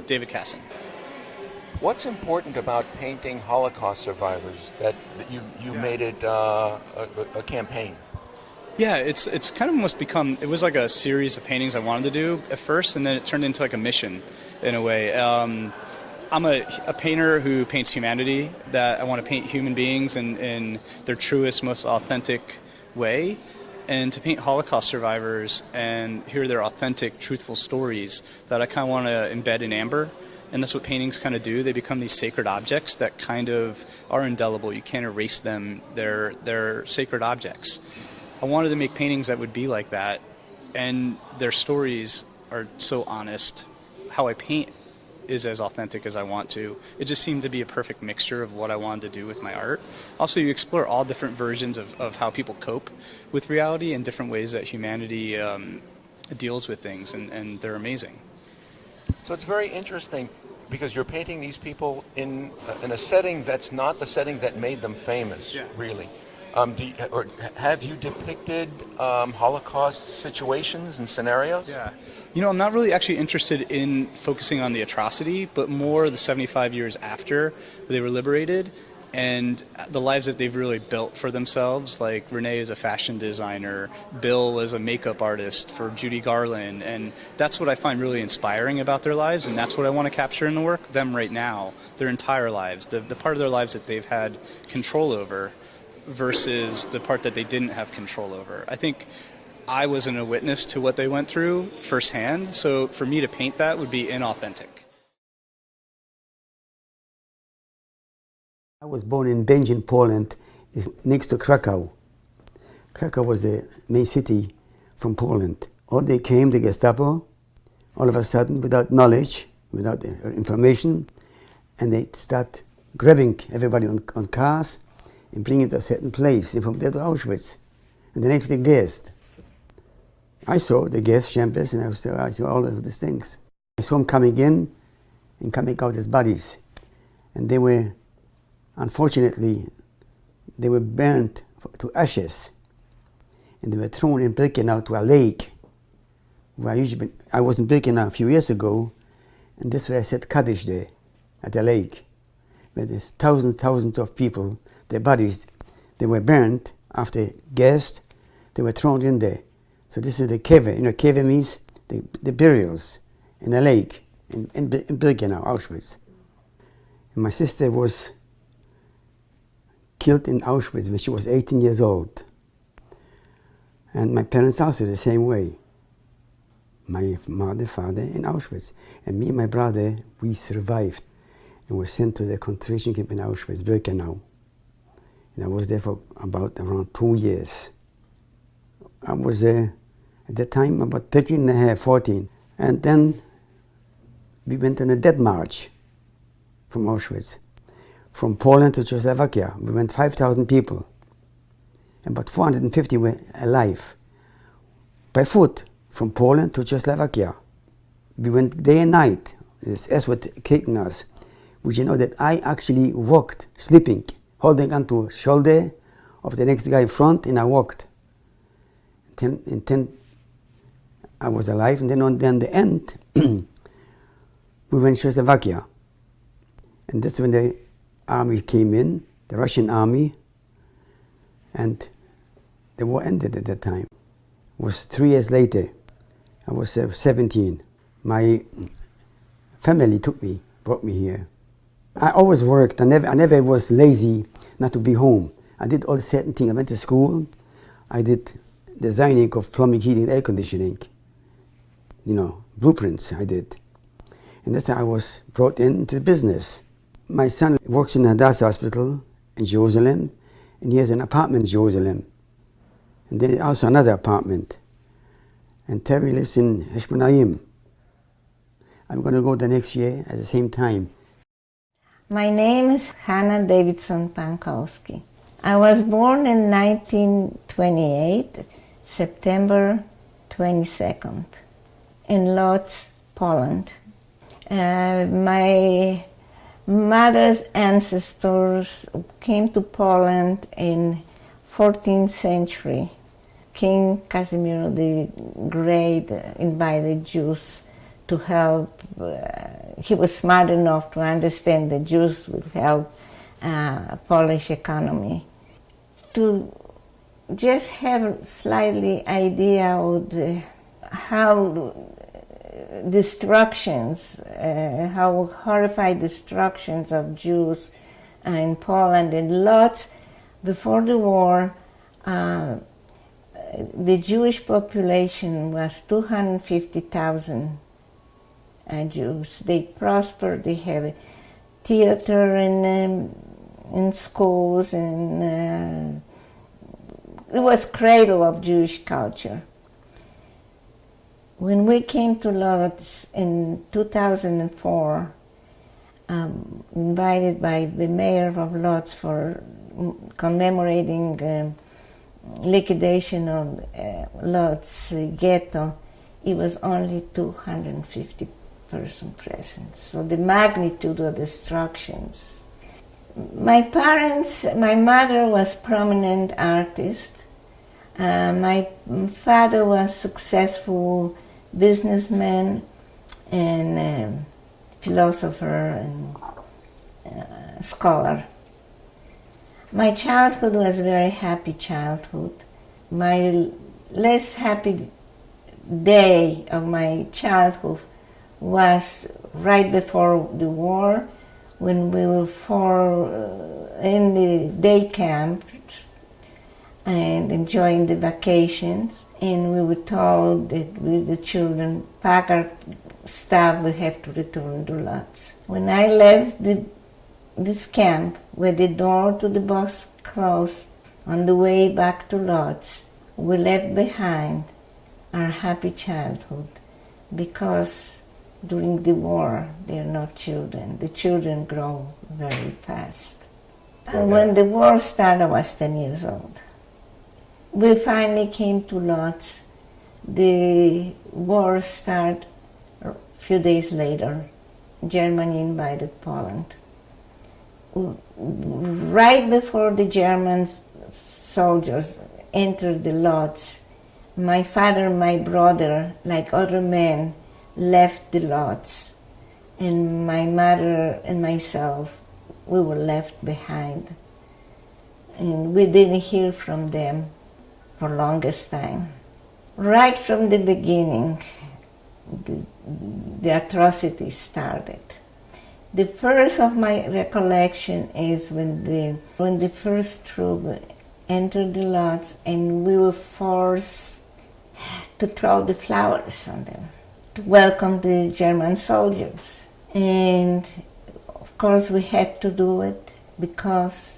different. David Kassen. What's important about painting Holocaust survivors that you made it a campaign? Yeah, it's kind of almost become, it was like a series of paintings I wanted to do at first, and then it turned into like a mission in a way. I'm a painter who paints humanity, that I want to paint human beings in their truest, most authentic way. And to paint Holocaust survivors and hear their authentic, truthful stories that I kind of want to embed in amber. And that's what paintings kind of do. They become these sacred objects that kind of are indelible. You can't erase them. They're sacred objects. I wanted to make paintings that would be like that, and their stories are so honest. How I paint is as authentic as I want to. It just seemed to be a perfect mixture of what I wanted to do with my art. Also, you explore all different versions of how people cope with reality and different ways that humanity deals with things, and they're amazing. So it's very interesting because you're painting these people in a setting that's not the setting that made them famous, really. Have you depicted Holocaust situations and scenarios? Yeah. You know, I'm not really actually interested in focusing on the atrocity, but more the 75 years after they were liberated and the lives that they've really built for themselves. Like Renee is a fashion designer, Bill was a makeup artist for Judy Garland, and that's what I find really inspiring about their lives, and that's what I want to capture in the work, them right now, their entire lives, the part of their lives that they've had control over versus the part that they didn't have control over. I think I wasn't a witness to what they went through firsthand, so for me to paint that would be inauthentic. I was born in Będzin, Poland. It's next to Krakow. Krakow was the main city from Poland. All they came, the Gestapo, all of a sudden, without knowledge, without information, and they start grabbing everybody on cars and bringing it to a certain place, and from there to Auschwitz. And the next day, gassed. I saw the gas chambers, and I saw all of these things. I saw them coming in and coming out as bodies. And they were, unfortunately, they were burned to ashes. And they were thrown in Birkenau to a lake. Where I was in Birkenau a few years ago, and that's where I said Kaddish there, at the lake. Where there's thousands of people, their bodies, they were burned after gassed, they were thrown in there. So this is the keve. You know, keve means the burials in a lake in Birkenau, Auschwitz. And my sister was killed in Auschwitz when she was 18 years old. And my parents also the same way. My mother, father in Auschwitz. And me and my brother, we survived and were sent to the concentration camp in Auschwitz, Birkenau. And I was there for about around 2 years. I was at that time about 13 and a half, 14. And then we went on a death march from Auschwitz. From Poland to Czechoslovakia, we went 5,000 people. About 450 were alive. By foot, from Poland to Czechoslovakia. We went day and night. This S was kicking us. Would you know that I actually walked, sleeping, holding onto shoulder of the next guy in front, and I walked. In 10, I was alive, and then on the end, we went to Czechoslovakia. And that's when the army came in, the Russian army, and the war ended at that time. It was 3 years later. I was 17. My family took me, brought me here. I always worked. I never was lazy not to be home. I did all certain things. I went to school. I did designing of plumbing, heating, air conditioning. You know, blueprints I did. And that's how I was brought into the business. My son works in Hadassah Hospital in Jerusalem, and he has an apartment in Jerusalem. And then also another apartment. And Terry lives in Heshmonayim. I'm going to go the next year at the same time. My name is Hanna Davidson Pankowski. I was born in 1928, September 22nd, in Lodz, Poland. My mother's ancestors came to Poland in 14th century. King Casimir the Great invited Jews to help he was smart enough to understand that Jews would help Polish economy. To just have slightly idea of how destructions, how horrified destructions of Jews in Poland and lots before the war. The Jewish population was 250,000 Jews. They prospered. They have a theater in schools, and it was cradle of Jewish culture. When we came to Lodz in 2004, invited by the mayor of Lodz for commemorating liquidation of Lodz ghetto, it was only 250 person present. So the magnitude of destructions. My parents, my mother was prominent artist. My father was successful businessman and philosopher and scholar. My childhood was a very happy childhood. My less happy day of my childhood was right before the war, when we were in the day camp and enjoying the vacations, and we were told that we, the children, pack our stuff, we have to return to Lodz. When I left this camp, with the door to the bus closed, on the way back to Lodz, we left behind our happy childhood, because during the war, they're not children. The children grow very fast. And when the war started, I was 10 years old. We finally came to Lodz. The war started a few days later. Germany invaded Poland. Right before the German soldiers entered the Lodz, my father and my brother, like other men, left the Lodz, and my mother and myself, we were left behind. And we didn't hear from them for longest time. Right from the beginning, the atrocities started. The first of my recollection is when the first troop entered the Lodz, and we were forced to throw the flowers on them to welcome the German soldiers. And of course we had to do it because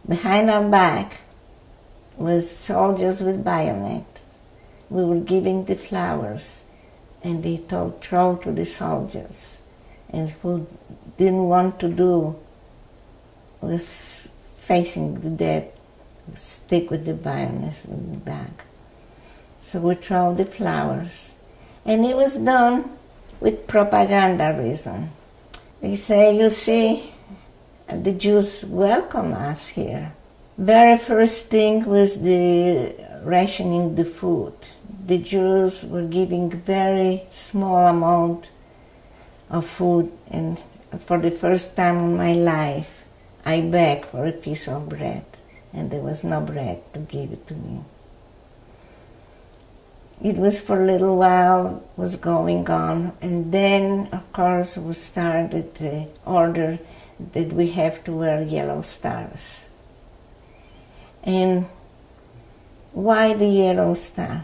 behind our back was soldiers with bayonets. We were giving the flowers, and they told throw to the soldiers. And who didn't want to do was facing the death, stick with the bayonets in the back. So we throw the flowers. And it was done with propaganda reason. They say, you see, the Jews welcome us here. Very first thing was the rationing the food. The Jews were giving very small amount of food, and for the first time in my life, I begged for a piece of bread, and there was no bread to give it to me. It was for a little while, was going on, and then, of course, we started the order that we have to wear yellow stars. And why the yellow star?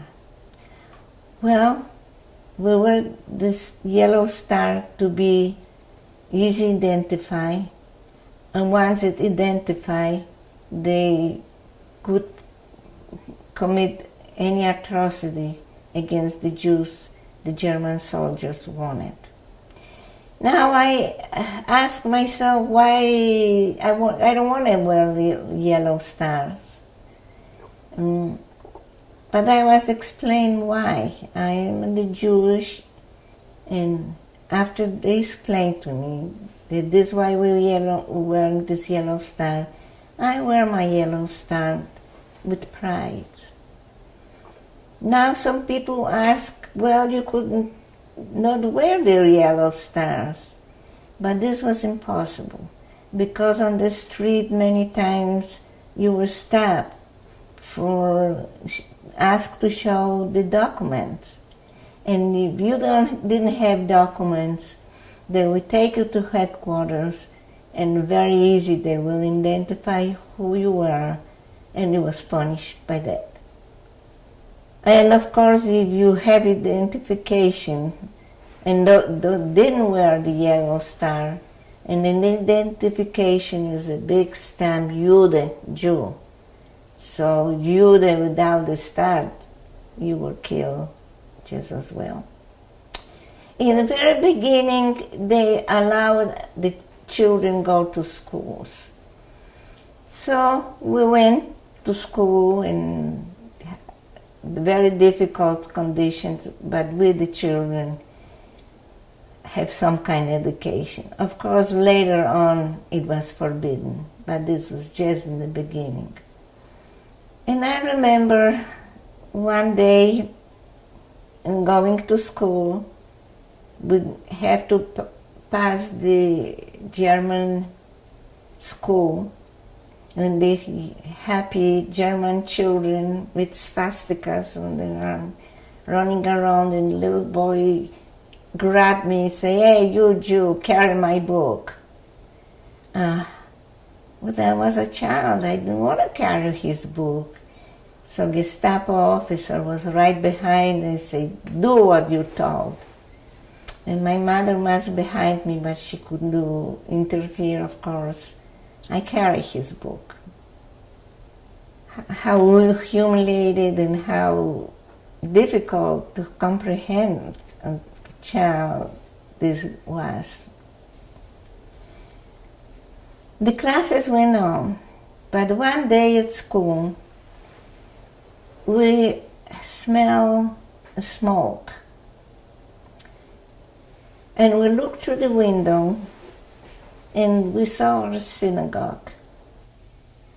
Well, we wear this yellow star to be easy to identify, and once it identified, they could commit any atrocity against the Jews the German soldiers wanted. Now I ask myself why I don't want to wear the yellow stars. But I was explained why. I am the Jewish, and after they explained to me that this is why we're wearing this yellow star, I wear my yellow star with pride. Now some people ask, well, you couldn't not wear their yellow stars. But this was impossible, because on the street many times you were stopped for asked to show the documents. And if you didn't have documents, they would take you to headquarters, and very easy they will identify who you were, and you was punished by that. And of course, if you have identification and didn't wear the yellow star, and an identification is a big stamp, Jude, Jew. So Jude without the star, you were killed just as well. In the very beginning, they allowed the children go to schools. So we went to school in very difficult conditions, but with the children have some kind of education. Of course, later on it was forbidden, but this was just in the beginning. And I remember one day going to school, we have to pass the German school, and the happy German children with swastikas on their arm running around, and the little boy grabbed me and say, "Hey, you Jew, carry my book." But I was a child, I didn't want to carry his book. So Gestapo officer was right behind and said, "Do what you're told." And my mother was behind me, but she couldn't interfere, of course. I carry his book. How humiliated and how difficult to comprehend a child this was. The classes went on, but one day at school, we smell smoke. And we looked through the window and we saw our synagogue.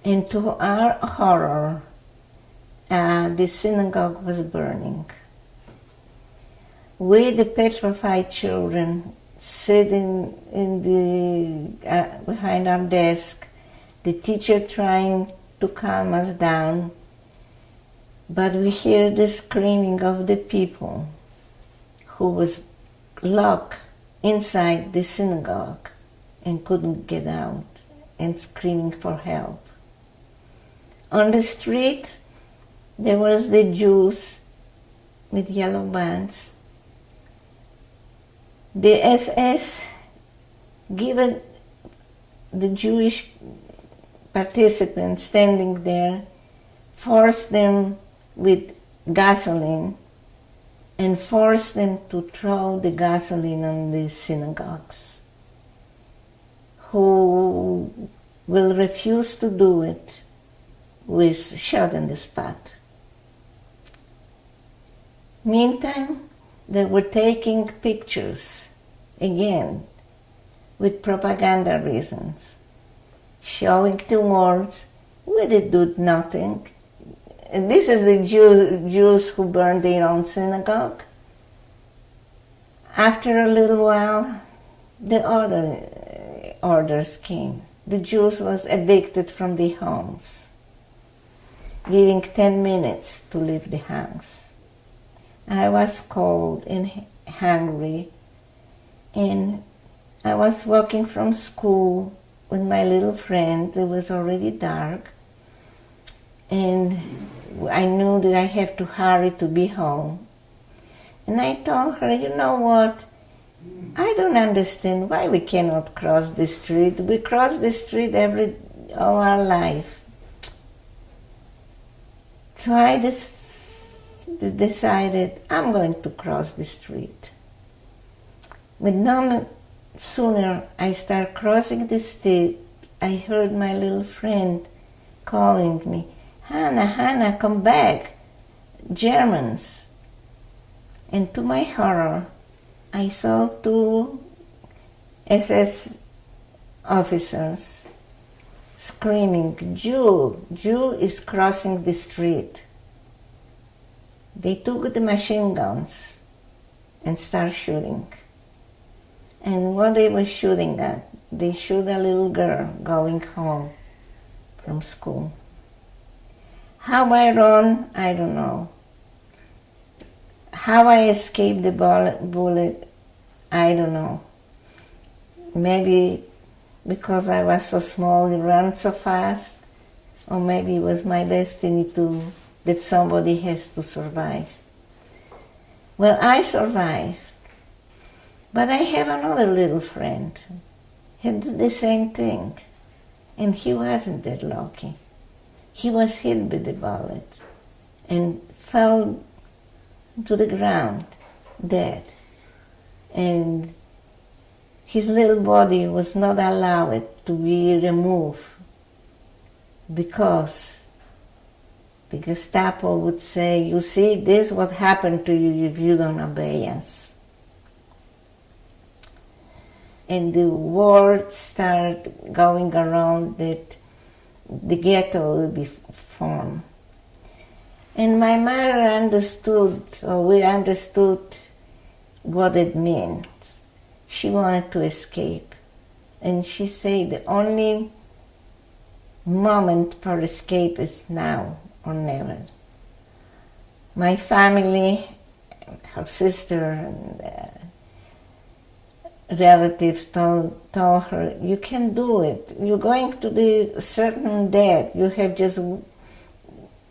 And to our horror, the synagogue was burning. We, the petrified children, sitting behind our desk, the teacher trying to calm us down, but we hear the screaming of the people who was locked inside the synagogue and couldn't get out and screaming for help. On the street, there was the Jews with yellow bands. The SS given the Jewish participants standing there, forced them with gasoline and forced them to throw the gasoline on the synagogues. Who will refuse to do it was shot on the spot. Meantime, they were taking pictures, again, with propaganda reasons, showing to words, we did do nothing. And this is the Jews who burned their own synagogue. After a little while, the other orders came. The Jews was evicted from their homes, giving 10 minutes to leave the house. I was cold and hungry, and I was walking from school with my little friend. It was already dark, and I knew that I have to hurry to be home. And I told her, you know what? I don't understand why we cannot cross the street. We cross the street all our life. So I decided I'm going to cross the street. But no sooner I start crossing the street, I heard my little friend calling me, Hannah, come back, Germans. And to my horror, I saw 2 SS officers screaming, Jew is crossing the street. They took the machine guns and start shooting. And what they were shooting at? They shoot a little girl going home from school. How I run, I don't know. How I escaped the bullet, I don't know. Maybe because I was so small and ran so fast, or maybe it was my destiny that somebody has to survive. Well, I survived, but I have another little friend. He did the same thing, and he wasn't that lucky. He was hit by the bullet and fell to the ground, dead. And his little body was not allowed to be removed because the Gestapo would say, you see, this is what happened to you if you don't obey us. And the word started going around that the ghetto will be formed. And my mother understood, or we understood what it meant. She wanted to escape. And she said the only moment for escape is now or never. My family, her sister, and relatives told her, you can do it. You're going to the certain death. You have just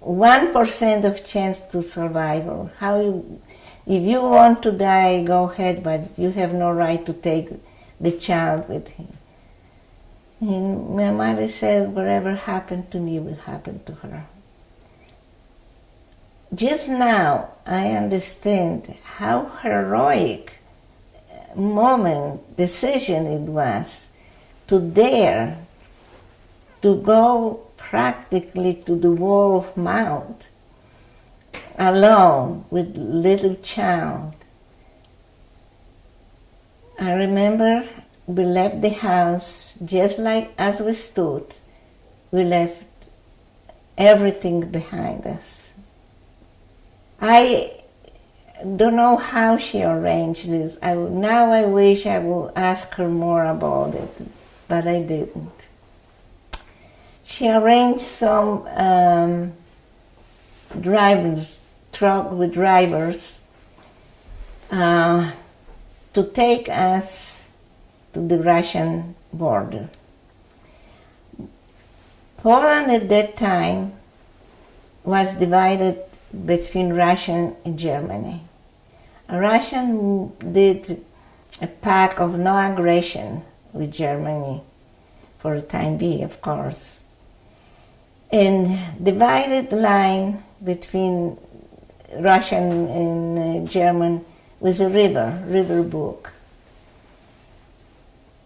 1% of chance to survive. Or if you want to die, go ahead, but you have no right to take the child with him. And my mother said, whatever happened to me will happen to her. Just now, I understand how heroic decision it was to dare to go practically to the wall of mouth alone with little child. I remember we left the house just like as we stood. We left everything behind us. I don't know how she arranged this. Now I wish I would ask her more about it, but I didn't. She arranged some truck with drivers to take us to the Russian border. Poland at that time was divided between Russia and Germany. Russia did a pact of no aggression with Germany for the time being, of course. And divided the line between Russian and German was a river book.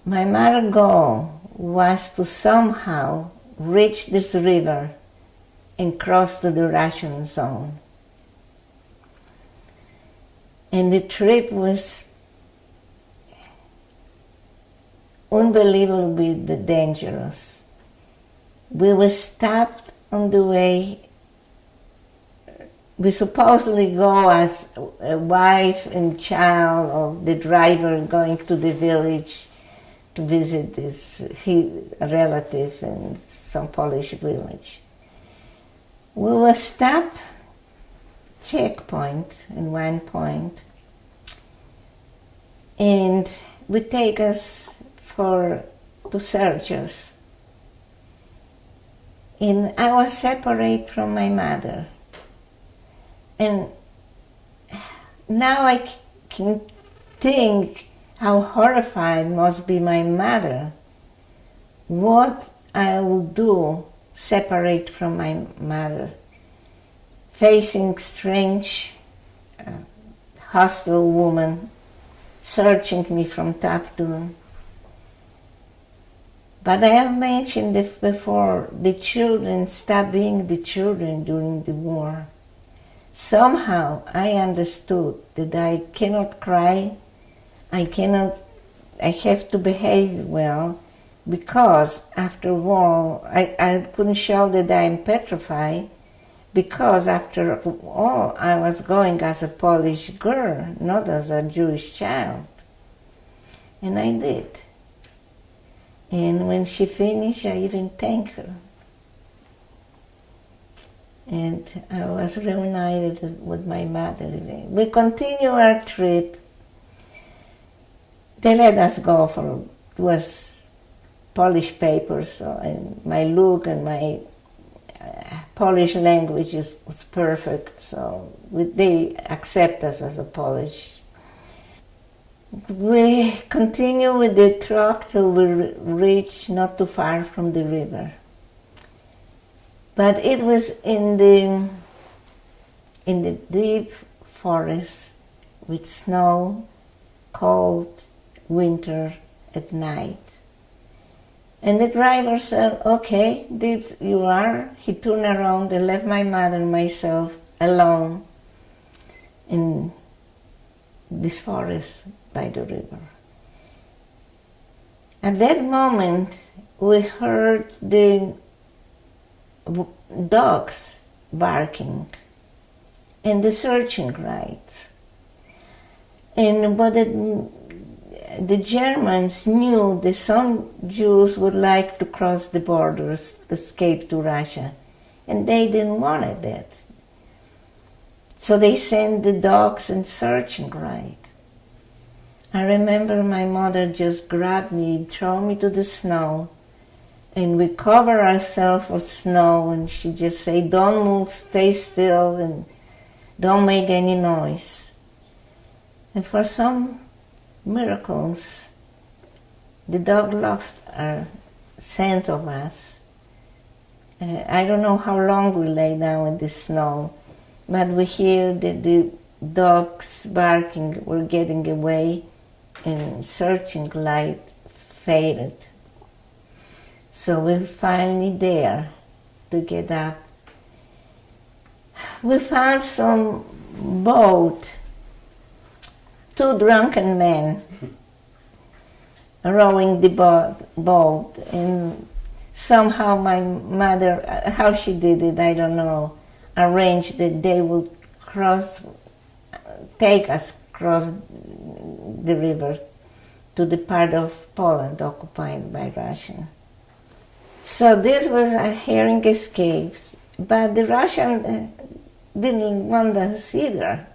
My mother's goal was to somehow reach this river and cross to the Russian zone. And the trip was unbelievably dangerous. We were stopped on the way. We supposedly go as a wife and child of the driver going to the village to visit his relative in some Polish village. We were stopped, checkpoint at one point, and would take us to search us. And I was separate from my mother. And now I can think how horrified must be my mother. What I will do separate from my mother, facing strange, hostile woman, searching me from top to. But I have mentioned it before, the children stopped being the children during the war. Somehow I understood that I cannot cry, I have to behave well, because after war I couldn't show that I'm petrified, because after all, I was going as a Polish girl, not as a Jewish child. And I did. And when she finished, I even thanked her. And I was reunited with my mother. We continued our trip. They let us go for, it was Polish papers, so, and my look and my Polish language was perfect, so they accept us as a Polish. We continue with the truck till we reach not too far from the river. But it was in the deep forest with snow, cold winter at night. And the driver said, okay, you are. He turned around and left my mother and myself alone in this forest by the river. At that moment, we heard the dogs barking and the searching lights. And but the Germans knew that some Jews would like to cross the borders, escape to Russia, and they didn't want that. So they sent the dogs and searching lights. I remember my mother just grabbed me, threw me to the snow, and we cover ourselves with snow, and she just said, don't move, stay still, and don't make any noise. And for some miracles, the dog lost our scent of us. I don't know how long we lay down in the snow, but we hear the dogs barking were getting away, and searching light faded. So we're finally there to get up. We found some boat, two drunken men rowing the boat, and somehow my mother, how she did it, I don't know, arranged that they would take us across the river to the part of Poland occupied by Russia. So this was our hearing escapes, but the Russians didn't want us either.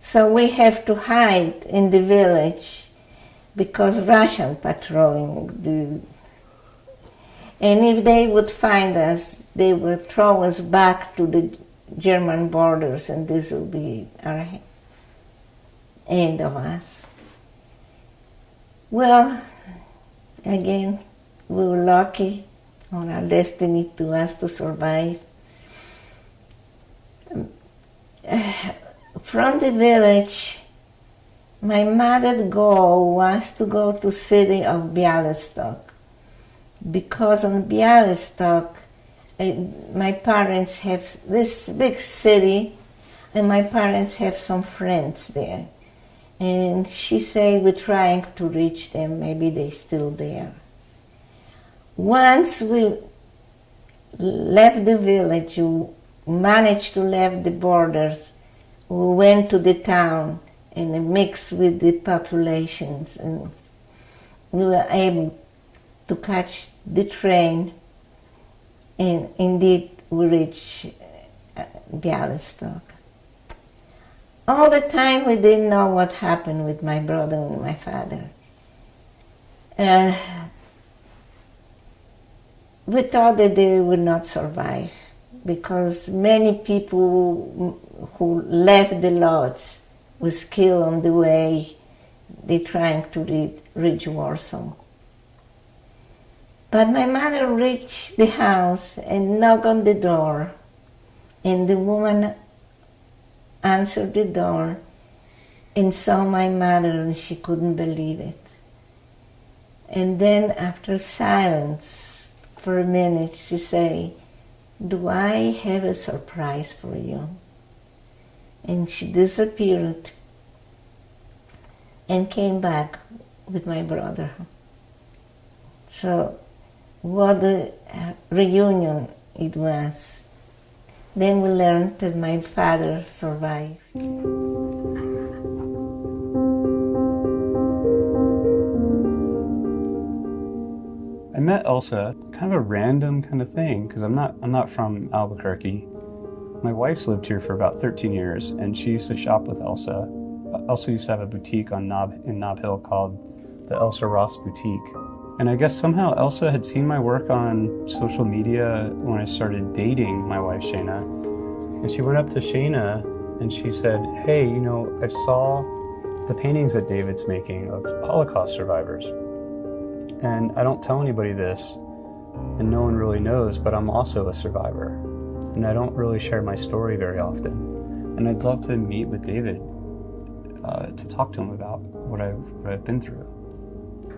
So we have to hide in the village because Russian patrolling and if they would find us, they would throw us back to the German borders, and this will be our end of us. Well, again, we were lucky on our destiny to us to survive. From the village, my mother's goal was to go to city of Białystok, because on Białystok, my parents have this big city, and my parents have some friends there. And she said we're trying to reach them, maybe they're still there. Once we left the village, we managed to leave the borders, we went to the town and mixed with the populations, and we were able to catch the train, and indeed we reached Białystok. All the time we didn't know what happened with my brother and my father. We thought that they would not survive because many people who left the lodge was killed on the way they trying to reach Warsaw. But my mother reached the house and knocked on the door, and the woman answered the door and saw my mother, and she couldn't believe it. And then after silence for a minute, she said, "Do I have a surprise for you?" And she disappeared and came back with my brother. So what a reunion it was. Then we learned that my father survived. I met Elsa, kind of a random kind of thing, because I'm not from Albuquerque. My wife's lived here for about 13 years, and she used to shop with Elsa. Elsa used to have a boutique in Nob Hill called the Elsa Ross Boutique. And I guess somehow Elsa had seen my work on social media when I started dating my wife, Shayna. And she went up to Shayna and she said, hey, you know, I saw the paintings that David's making of Holocaust survivors. And I don't tell anybody this, and no one really knows, but I'm also a survivor. And I don't really share my story very often. And I'd love to meet with David to talk to him about what I've been through.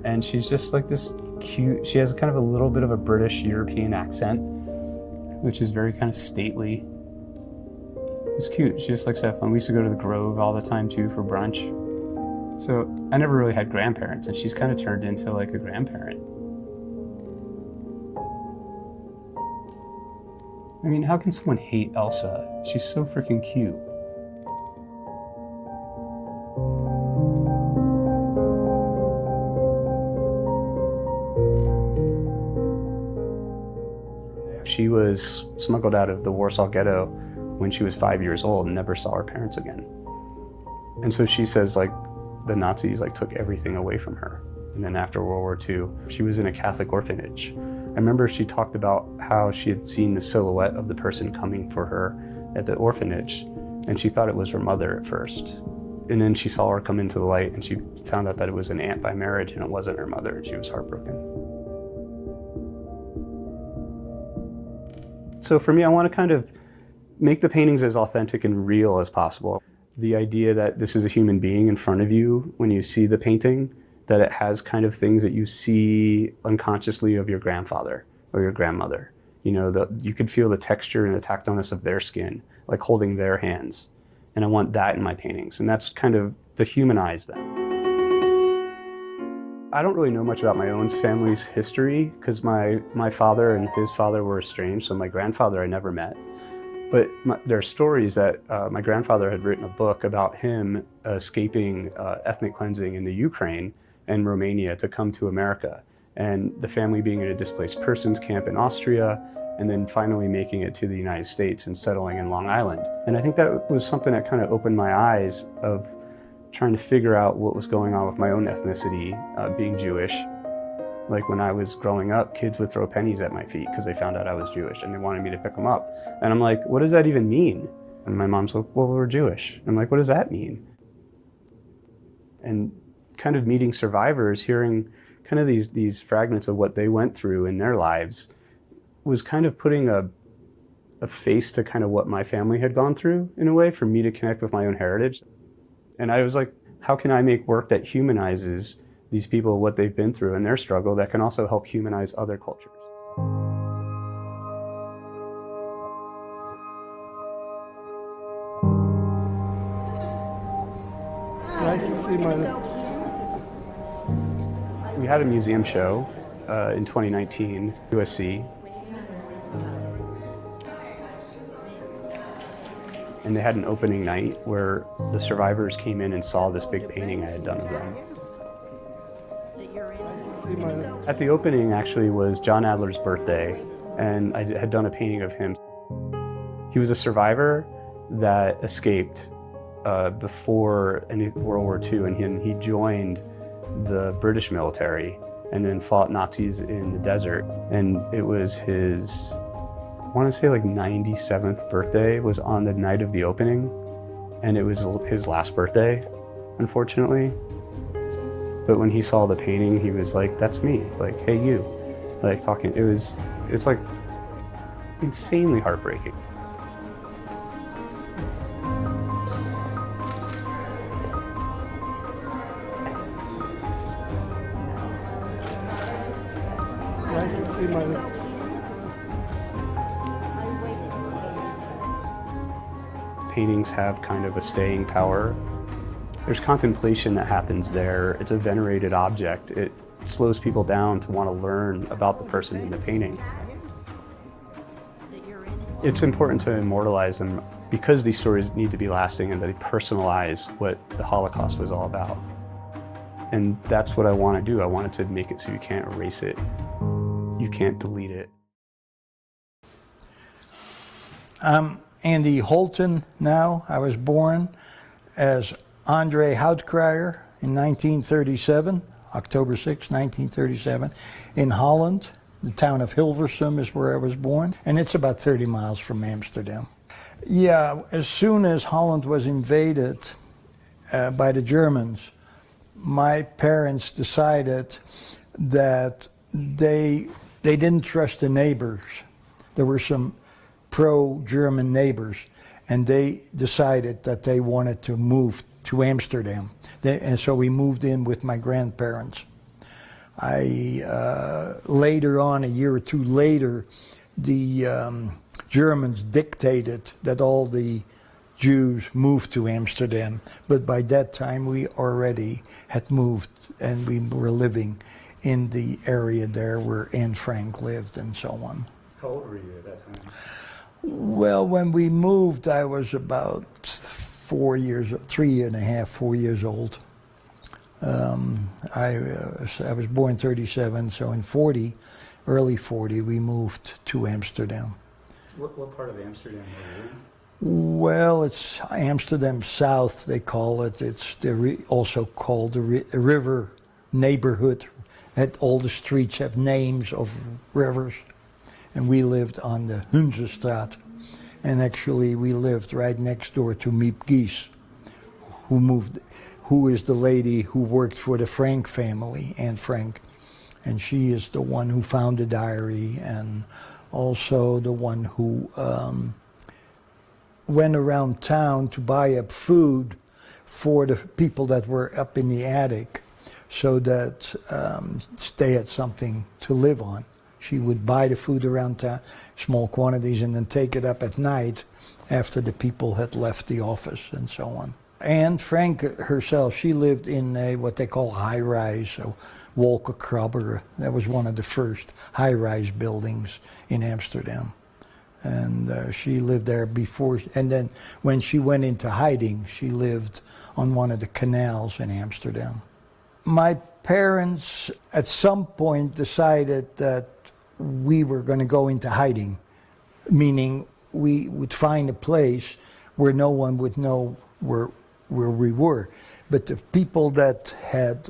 And she's just like this cute, she has kind of a little bit of a British European accent, which is very kind of stately. It's cute, she just likes to have fun. We used to go to the Grove all the time too for brunch. So I never really had grandparents, and she's kind of turned into like a grandparent. I mean, how can someone hate Elsa? She's so freaking cute. She was smuggled out of the Warsaw Ghetto when she was 5 years old and never saw her parents again. And so she says, like, the Nazis took everything away from her. And then after World War II, she was in a Catholic orphanage. I remember she talked about how she had seen the silhouette of the person coming for her at the orphanage, and she thought it was her mother at first. And then she saw her come into the light, and she found out that it was an aunt by marriage, and it wasn't her mother, and she was heartbroken. So for me, I want to kind of make the paintings as authentic and real as possible. The idea that this is a human being in front of you when you see the painting, that it has kind of things that you see unconsciously of your grandfather or your grandmother. You know, you could feel the texture and the tactileness of their skin, like holding their hands. And I want that in my paintings. And that's kind of to humanize them. I don't really know much about my own family's history because my father and his father were estranged, so my grandfather I never met. But there are stories that my grandfather had written a book about him escaping ethnic cleansing in the Ukraine and Romania to come to America, and the family being in a displaced persons camp in Austria, and then finally making it to the United States and settling in Long Island. And I think that was something that kind of opened my eyes of trying to figure out what was going on with my own ethnicity, being Jewish. Like when I was growing up, kids would throw pennies at my feet because they found out I was Jewish and they wanted me to pick them up. And I'm like, what does that even mean? And my mom's like, well, we're Jewish. I'm like, what does that mean? And kind of meeting survivors, hearing kind of these fragments of what they went through in their lives was kind of putting a face to kind of what my family had gone through in a way for me to connect with my own heritage. And I was like, how can I make work that humanizes these people, what they've been through and their struggle, that can also help humanize other cultures? Nice to see my... We had a museum show in 2019, USC. And they had an opening night where the survivors came in and saw this big painting I had done of them. At the opening actually was John Adler's birthday, and I had done a painting of him. He was a survivor that escaped before World War II, and he joined the British military and then fought Nazis in the desert. And it was his, I want to say like 97th birthday was on the night of the opening, and it was his last birthday, unfortunately. But when he saw the painting, he was like, that's me, like, hey you, like talking, it's like insanely heartbreaking. Nice to see my... Paintings have kind of a staying power. There's contemplation that happens there. It's a venerated object. It slows people down to want to learn about the person in the painting. It's important to immortalize them because these stories need to be lasting and that they personalize what the Holocaust was all about. And that's what I want to do. I wanted to make it so you can't erase it. You can't delete it. I'm Andy Holton now. I was born as Andre Houtkruijer in 1937, October 6, 1937, in Holland. The town of Hilversum is where I was born, and it's about 30 miles from Amsterdam. Yeah, as soon as Holland was invaded by the Germans, my parents decided that they didn't trust the neighbors. There were some pro-German neighbors, and they decided that they wanted to move to Amsterdam. And so we moved in with my grandparents. Later on, a year or two later, the Germans dictated that all the Jews moved to Amsterdam, but by that time we already had moved and we were living in the area there where Anne Frank lived and so on. How old were you at that time? Well, when we moved, I was about 4 years, 3.5, 4 years old. I was born 37, so in 40, early 40, we moved to Amsterdam. What part of Amsterdam were you in? Well, it's Amsterdam South, they call it. It's also called the river neighborhood. All the streets have names of rivers. And we lived on the Hunzestraat. And actually, we lived right next door to Miep Gies, who is the lady who worked for the Frank family, Anne Frank. And she is the one who found the diary and also the one who went around town to buy up food for the people that were up in the attic so that they had something to live on. She would buy the food around town, small quantities, and then take it up at night after the people had left the office and so on. Anne Frank herself, she lived in what they call high-rise, so Wolkenkrabber. That was one of the first high-rise buildings in Amsterdam. And she lived there before, and then when she went into hiding, she lived on one of the canals in Amsterdam. My parents at some point decided that we were going to go into hiding, meaning we would find a place where no one would know where we were. But the people that had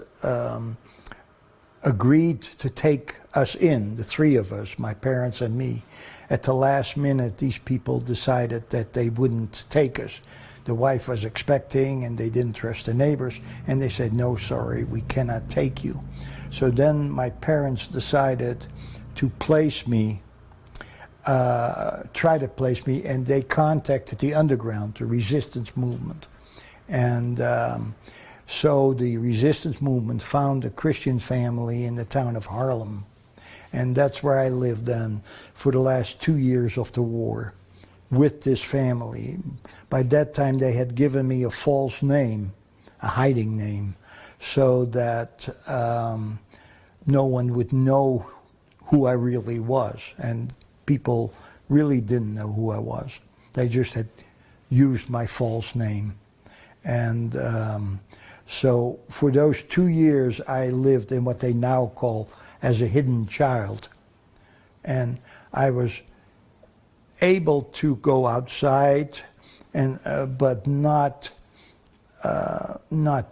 agreed to take us in, the three of us, my parents and me, at the last minute, these people decided that they wouldn't take us. The wife was expecting and they didn't trust the neighbors, and they said, no, sorry, we cannot take you. So then my parents decided to place me, try to place me, and they contacted the underground, the resistance movement. And so the resistance movement found a Christian family in the town of Haarlem. And that's where I lived then for the last 2 years of the war with this family. By that time they had given me a false name, a hiding name, so that no one would know who I really was. And people really didn't know who I was. They just had used my false name. And so for those 2 years I lived in what they now call as a hidden child. And I was able to go outside, and but not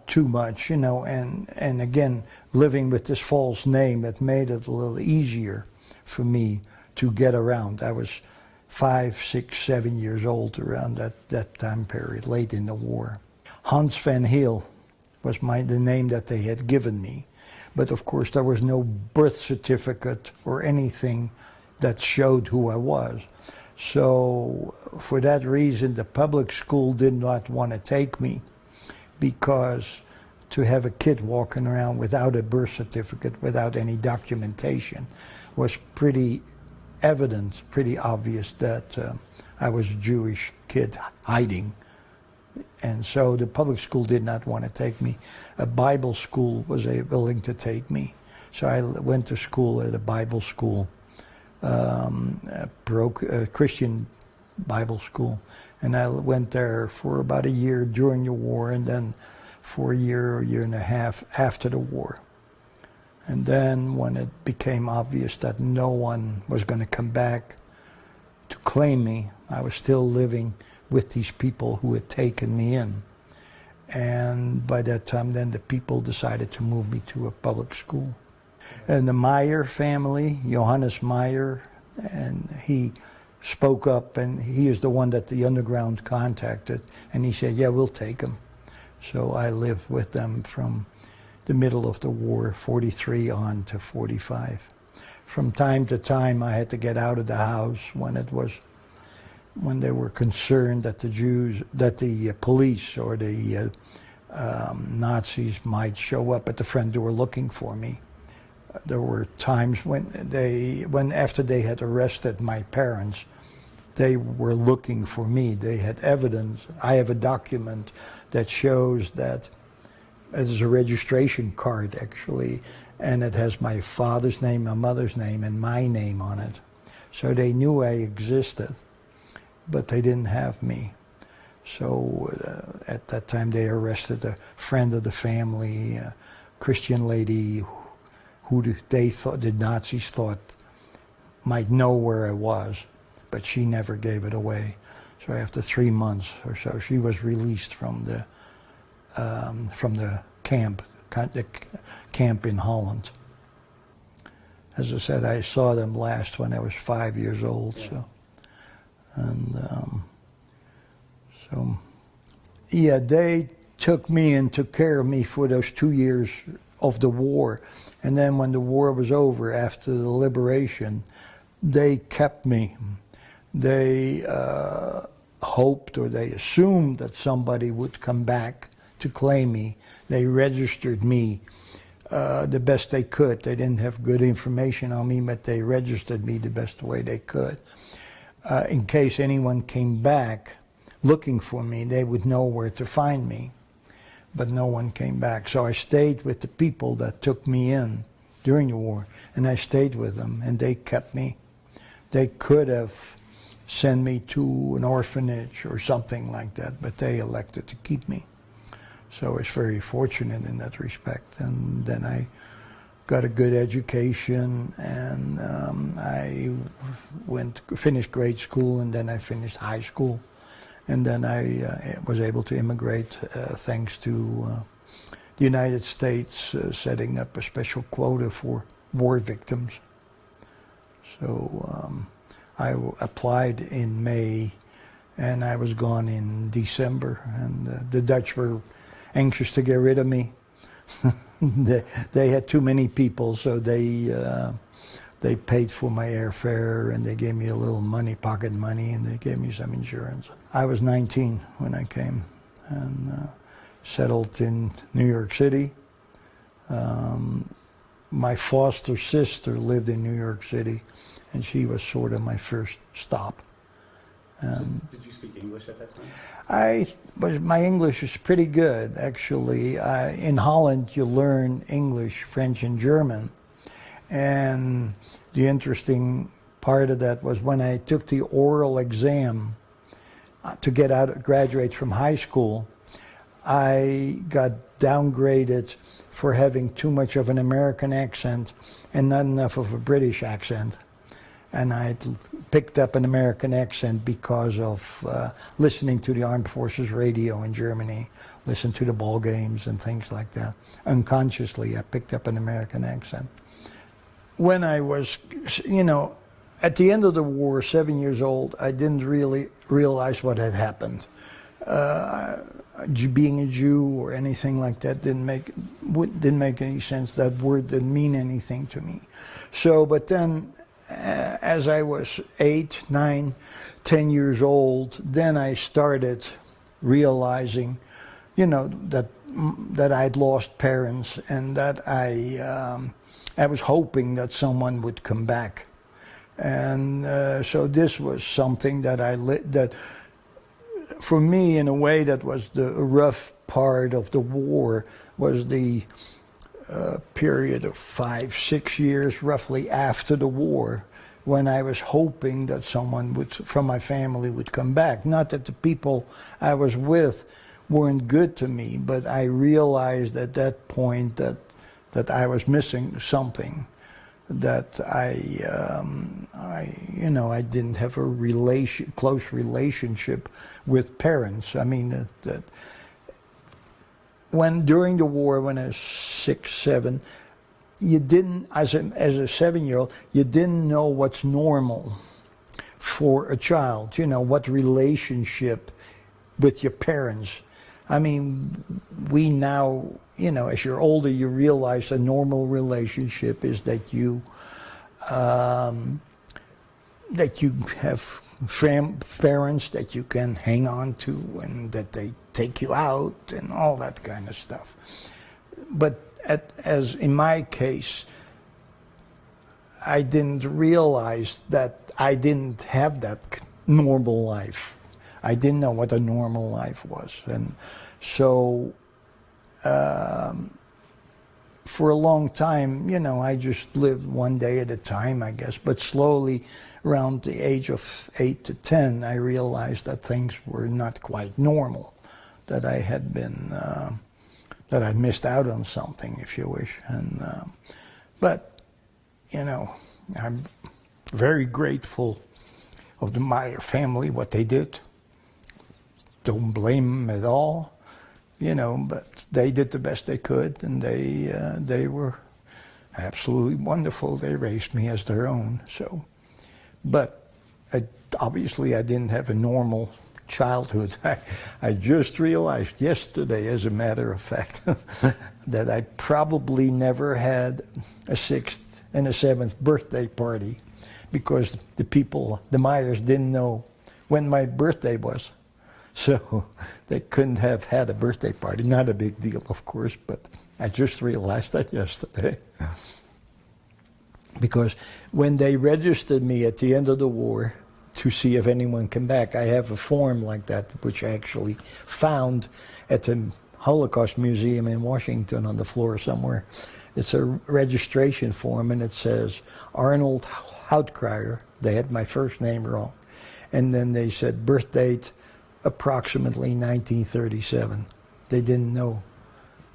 too much, you know, and again, living with this false name, it made it a little easier for me to get around. I was 5, 6, 7 years old around that time period, late in the war. Hans van Heel was the name that they had given me. But of course there was no birth certificate or anything that showed who I was. So for that reason, the public school did not want to take me, because to have a kid walking around without a birth certificate, without any documentation, was pretty evident, pretty obvious that I was a Jewish kid hiding. And so the public school did not want to take me. A Bible school was willing to take me. So I went to school at a Bible school, a Christian Bible school. And I went there for about a year during the war, and then for a year and a half after the war. And then when it became obvious that no one was going to come back to claim me, I was still living with these people who had taken me in. And by that time, then the people decided to move me to a public school. And the Meyer family, Johannes Meyer, and he spoke up, and he is the one that the underground contacted, and he said, yeah, we'll take him. So I lived with them from the middle of the war, 43 on to 45. From time to time, I had to get out of the house when they were concerned that the police or the Nazis might show up at the front door looking for me. There were times when after they had arrested my parents, they were looking for me. They had evidence. I have a document that shows that it is a registration card, actually, and it has my father's name, my mother's name, and my name on it. So they knew I existed, but they didn't have me. So at that time they arrested a friend of the family, a Christian lady who the Nazis thought might know where I was, but she never gave it away. So after 3 months or so, she was released from the camp in Holland. As I said, I saw them last when I was 5 years old. So, yeah, they took me and took care of me for those 2 years of the war. And then when the war was over, after the liberation, they kept me. They hoped, or they assumed, that somebody would come back to claim me. They registered me the best they could. They didn't have good information on me, but they registered me the best way they could. In case anyone came back looking for me, they would know where to find me. But no one came back. So I stayed with the people that took me in during the war, and I stayed with them, and they kept me. They could have sent me to an orphanage or something like that, but they elected to keep me. So I was very fortunate in that respect. And then I got a good education, and I finished grade school, and then I finished high school. And then I was able to immigrate thanks to the United States setting up a special quota for war victims. So I applied in May, and I was gone in December, and the Dutch were anxious to get rid of me. They had too many people, so they paid for my airfare, and they gave me a little money, pocket money, and they gave me some insurance. I was 19 when I came, and settled in New York City. My foster sister lived in New York City, and she was sort of my first stop. Did you speak English at that time? My English is pretty good, actually. In Holland, you learn English, French, and German. And the interesting part of that was when I took the oral exam to graduate from high school, I got downgraded for having too much of an American accent and not enough of a British accent. And I picked up an American accent because of listening to the Armed Forces radio in Germany, listened to the ball games and things like that. Unconsciously, I picked up an American accent. When I was, at the end of the war, 7 years old, I didn't really realize what had happened. Being a Jew or anything like that didn't make any sense. That word didn't mean anything to me. So, but then, as I was 8, 9, 10 years old, then I started realizing, that I'd lost parents, and that I was hoping that someone would come back. And so this was something that for me, in a way, that was the rough part of the war, was the period of 5, 6 years roughly after the war, when I was hoping that someone from my family would come back. Not that the people I was with weren't good to me, but I realized at that point that I was missing something, that I didn't have a close relationship with parents. I mean, that when during the war, when I was 6, 7, you didn't, as a 7-year-old, you didn't know what's normal for a child. You know, what relationship with your parents. I mean, we now, you know, as you're older, you realize a normal relationship is that you have parents that you can hang on to, and that they take you out and all that kind of stuff. But as in my case, I didn't realize that I didn't have that normal life. I didn't know what a normal life was. And so for a long time, you know, I just lived one day at a time, I guess. But slowly, around the age of 8 to 10, I realized that things were not quite normal, that I had been, that I'd missed out on something, if you wish. And but, you know, I'm very grateful of the Meyer family, what they did. Don't blame them at all, you know, but they did the best they could, and they were absolutely wonderful. They raised me as their own. So, but obviously I didn't have a normal childhood. I just realized yesterday, as a matter of fact, that I probably never had a 6th and a 7th birthday party, because the Meyers didn't know when my birthday was. So they couldn't have had a birthday party. Not a big deal, of course, but I just realized that yesterday. Because when they registered me at the end of the war to see if anyone came back, I have a form like that, which I actually found at the Holocaust Museum in Washington on the floor somewhere. It's a registration form, and it says Arnold Houtkrier. They had my first name wrong. And then they said birth date approximately 1937. They didn't know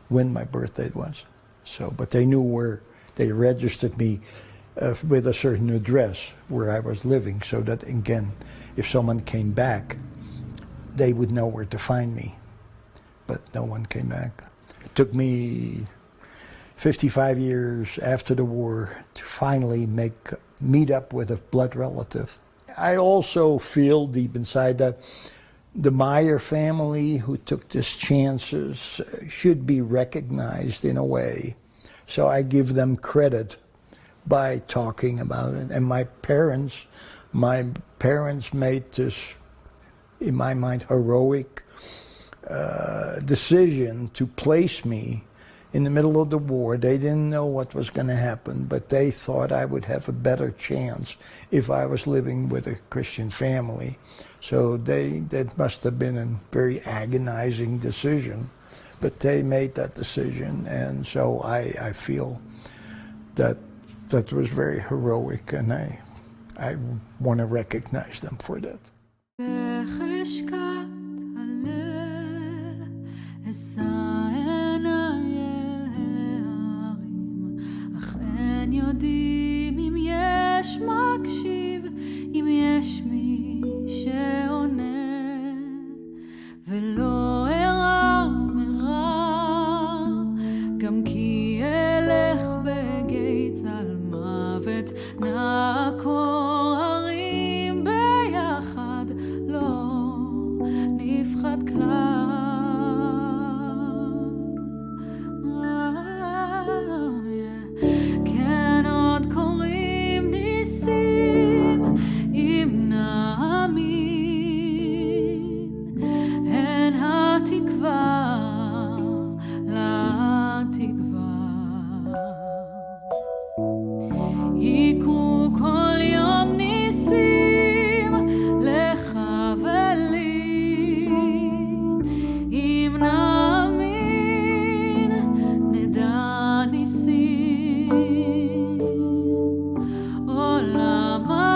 when my birth date was. So, but they knew where. They registered me with a certain address where I was living, so that, again, if someone came back, they would know where to find me. But no one came back. It took me 55 years after the war to finally meet up with a blood relative. I also feel deep inside that the Meyer family, who took these chances, should be recognized in a way. So I give them credit by talking about it. And my parents made this, in my mind, heroic decision to place me in the middle of the war. They didn't know what was going to happen, but they thought I would have a better chance if I was living with a Christian family. So that must have been a very agonizing decision, but they made that decision, and so I feel that was very heroic, and I want to recognize them for that. יודעים אם יש מקשיב, אם יש מי שעונה, ולא ארע מרע, גם כי אלך בגיא צל מוות, נעקור הרים ביחד, לא נפחד כלל. Lama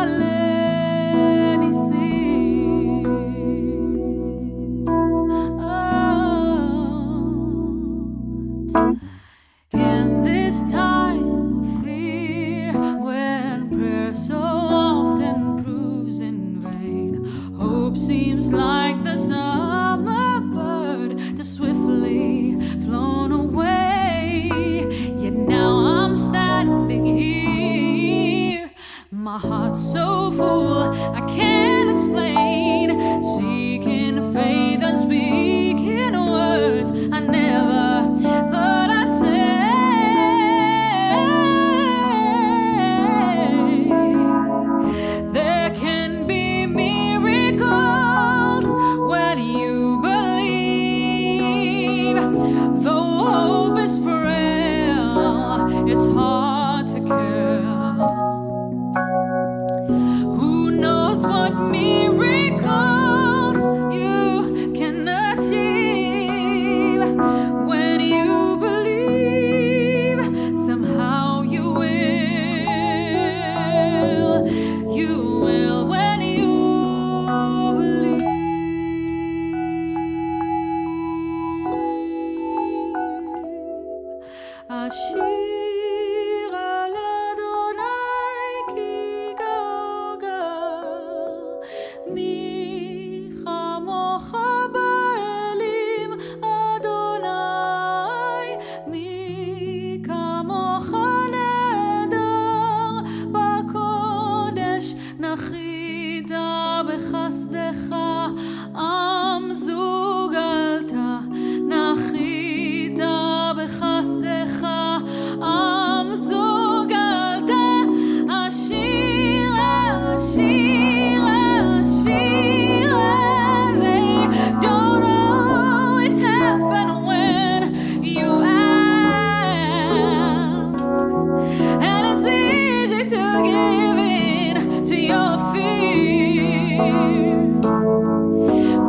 אשיר על אדוני כי גרגר מי כמוך באלים אדוני מי כמוך נהדר בקודש נחית בחסדך עם זוגלת נחית בחסדך עם זוגלת אשיר אשיר אשיר they don't always happen when you ask and it's easy to give in to your fears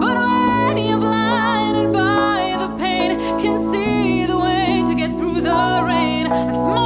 but when you're blinded by the pain can see the way to get through the rain a smile